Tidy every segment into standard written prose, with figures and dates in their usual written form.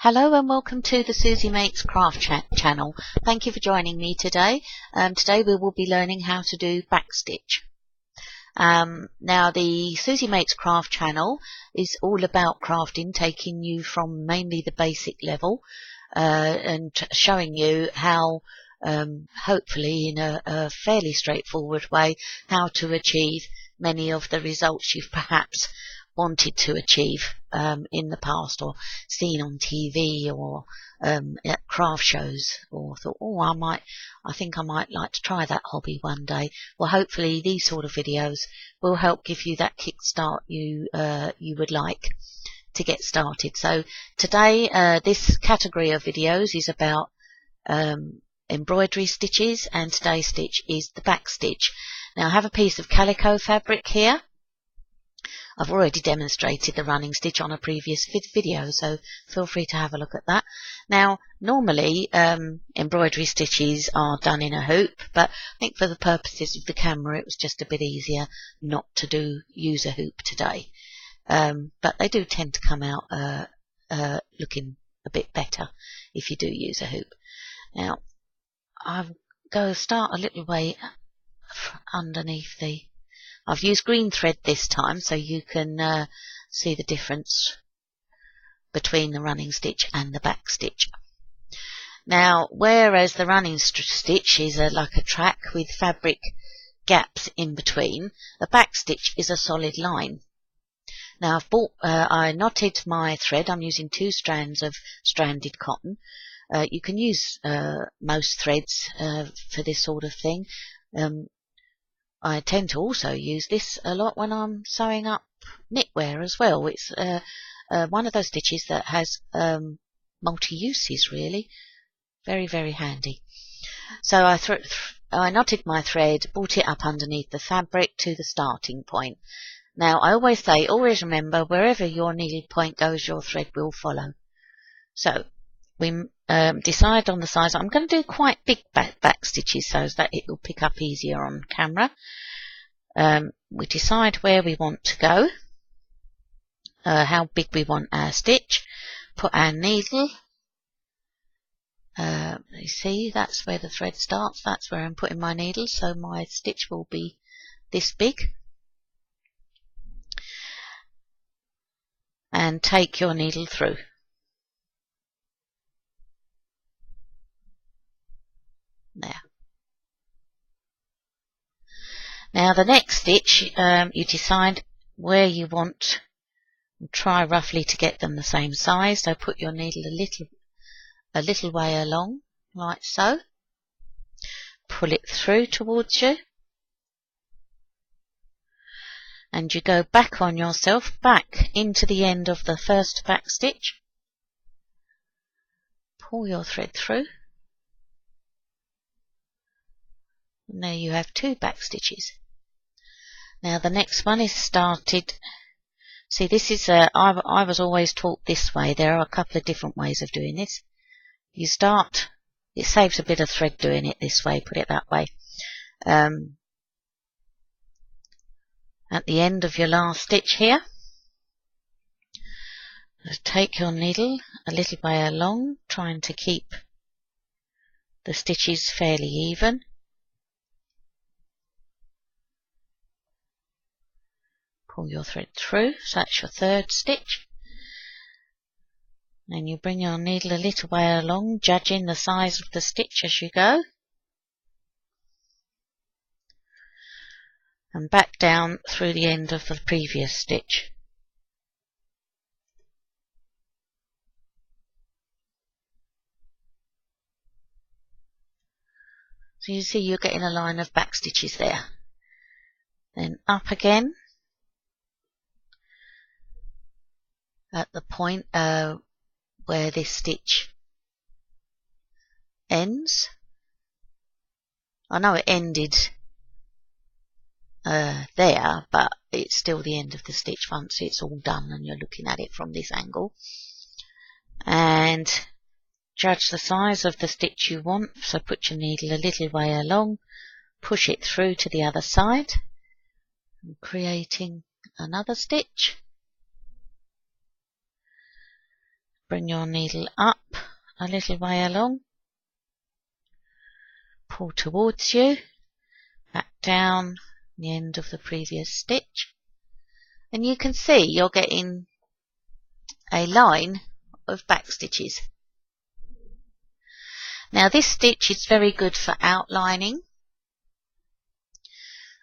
Hello and welcome to the Susie Makes Craft channel. Thank you for joining me today. Today we will be learning how to do backstitch. Now the Susie Makes Craft channel is all about crafting, taking you from mainly the basic level and showing you how, hopefully in a fairly straightforward way, how to achieve many of the results you've perhaps wanted to achieve in the past, or seen on TV, or at craft shows, or thought, oh, I think I might like to try that hobby one day. Well, hopefully these sort of videos will help give you that kickstart you would like to get started. So today this category of videos is about embroidery stitches, and today's stitch is the back stitch. Now I have a piece of calico fabric here. I've already demonstrated the running stitch on a previous video, so feel free to have a look at that. Now, normally embroidery stitches are done in a hoop, but I think for the purposes of the camera it was just a bit easier not to use a hoop today. But they do tend to come out looking a bit better if you do use a hoop. Now, I'll start a little way underneath the... I've used green thread this time, so you can see the difference between the running stitch and the back stitch. Now, whereas the running stitch is like a track with fabric gaps in between, the back stitch is a solid line. Now, I knotted my thread. I'm using 2 strands of stranded cotton. You can use most threads for this sort of thing. I tend to also use this a lot when I'm sewing up knitwear as well. It's one of those stitches that has multi-uses, really. Very, very handy. So I knotted my thread, brought it up underneath the fabric to the starting point. Now, I always say, always remember, wherever your needle point goes, your thread will follow. So we decide on the size. I'm going to do quite big back stitches so that it will pick up easier on camera. We decide where we want to go, how big we want our stitch, put our needle. You see, that's where the thread starts, that's where I'm putting my needle, so my stitch will be this big. And take your needle through. There. Now the next stitch, you decide where you want, try roughly to get them the same size, so put your needle a little way along, like so. Pull it through towards you. And you go back on yourself, back into the end of the first back stitch. Pull your thread through. And there you have 2 back stitches. Now the next one is started. See, this is I was always taught this way. There are a couple of different ways of doing this. You start, it saves a bit of thread doing it this way, put it that way. At the end of your last stitch here, take your needle a little way along, trying to keep the stitches fairly even. Pull your thread through, so that's your 3rd stitch. Then you bring your needle a little way along, judging the size of the stitch as you go. And back down through the end of the previous stitch. So you see you're getting a line of back stitches there. Then up again at the point where this stitch ends. I know it ended there, but it's still the end of the stitch once it's all done and you're looking at it from this angle. And judge the size of the stitch you want, so put your needle a little way along, push it through to the other side, and creating another stitch. bring your needle up a little way along, pull towards you, back down the end of the previous stitch, and you can see you're getting a line of back stitches. Now this stitch is very good for outlining.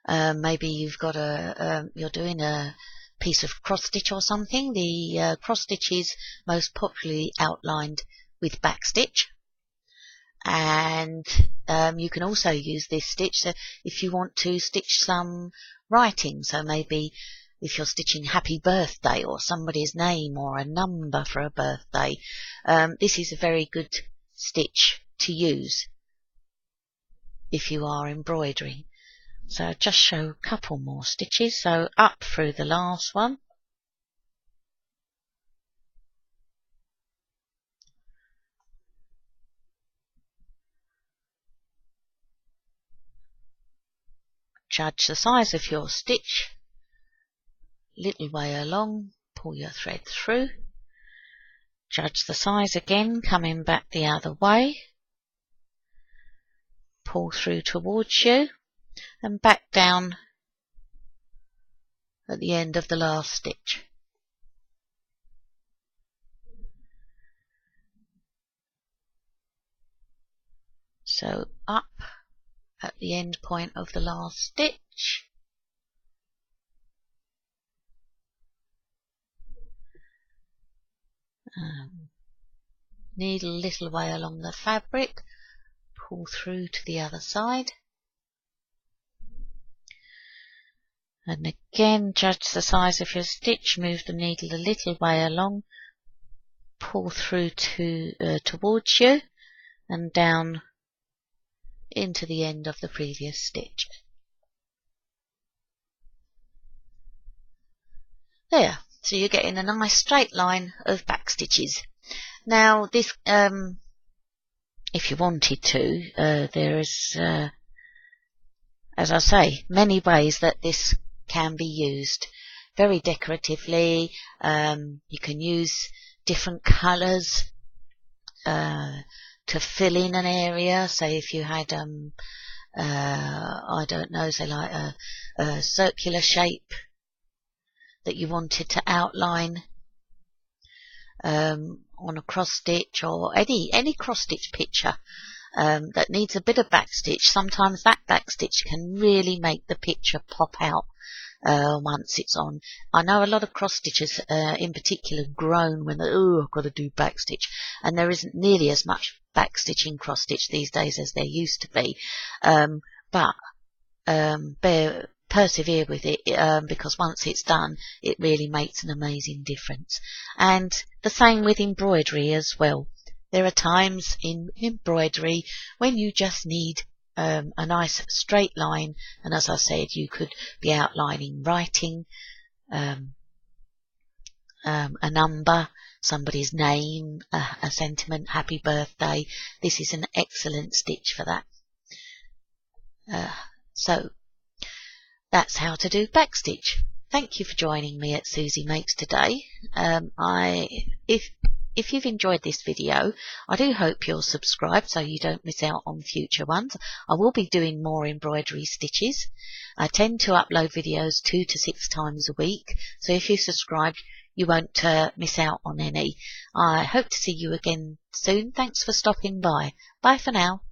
Maybe you've got you're doing a piece of cross stitch or something. The cross stitch is most popularly outlined with backstitch, and you can also use this stitch if you want to stitch some writing. So maybe if you're stitching happy birthday or somebody's name or a number for a birthday, this is a very good stitch to use if you are embroidering. So just show a couple more stitches. So up through the last one, judge the size of your stitch, little way along, pull your thread through, judge the size again, coming back the other way, pull through towards you, and back down at the end of the last stitch. So up at the end point of the last stitch, needle a little way along the fabric, pull through to the other side, and again judge the size of your stitch, move the needle a little way along, pull through towards you and down into the end of the previous stitch. There, so you're getting a nice straight line of back stitches. Now this, if you wanted to, there is, as I say, many ways that this can be used. Very decoratively. You can use different colours to fill in an area. Say if you had, I don't know, say like a circular shape that you wanted to outline on a cross stitch, or any cross stitch picture that needs a bit of backstitch. Sometimes that backstitch can really make the picture pop out once it's on. I know a lot of cross stitchers in particular groan when they, oh, I've got to do backstitch, and there isn't nearly as much backstitch in cross stitch these days as there used to be, but persevere with it, because once it's done it really makes an amazing difference. And the same with embroidery as well. There are times in embroidery when you just need a nice straight line, and as I said, you could be outlining writing, a number, somebody's name, a sentiment, happy birthday. This is an excellent stitch for that. So that's how to do backstitch. Thank you for joining me at Susie Makes today. If you've enjoyed this video, I do hope you'll subscribe so you don't miss out on future ones. I will be doing more embroidery stitches. I tend to upload videos 2 to 6 times a week, so if you subscribe, you won't miss out on any. I hope to see you again soon. Thanks for stopping by. Bye for now.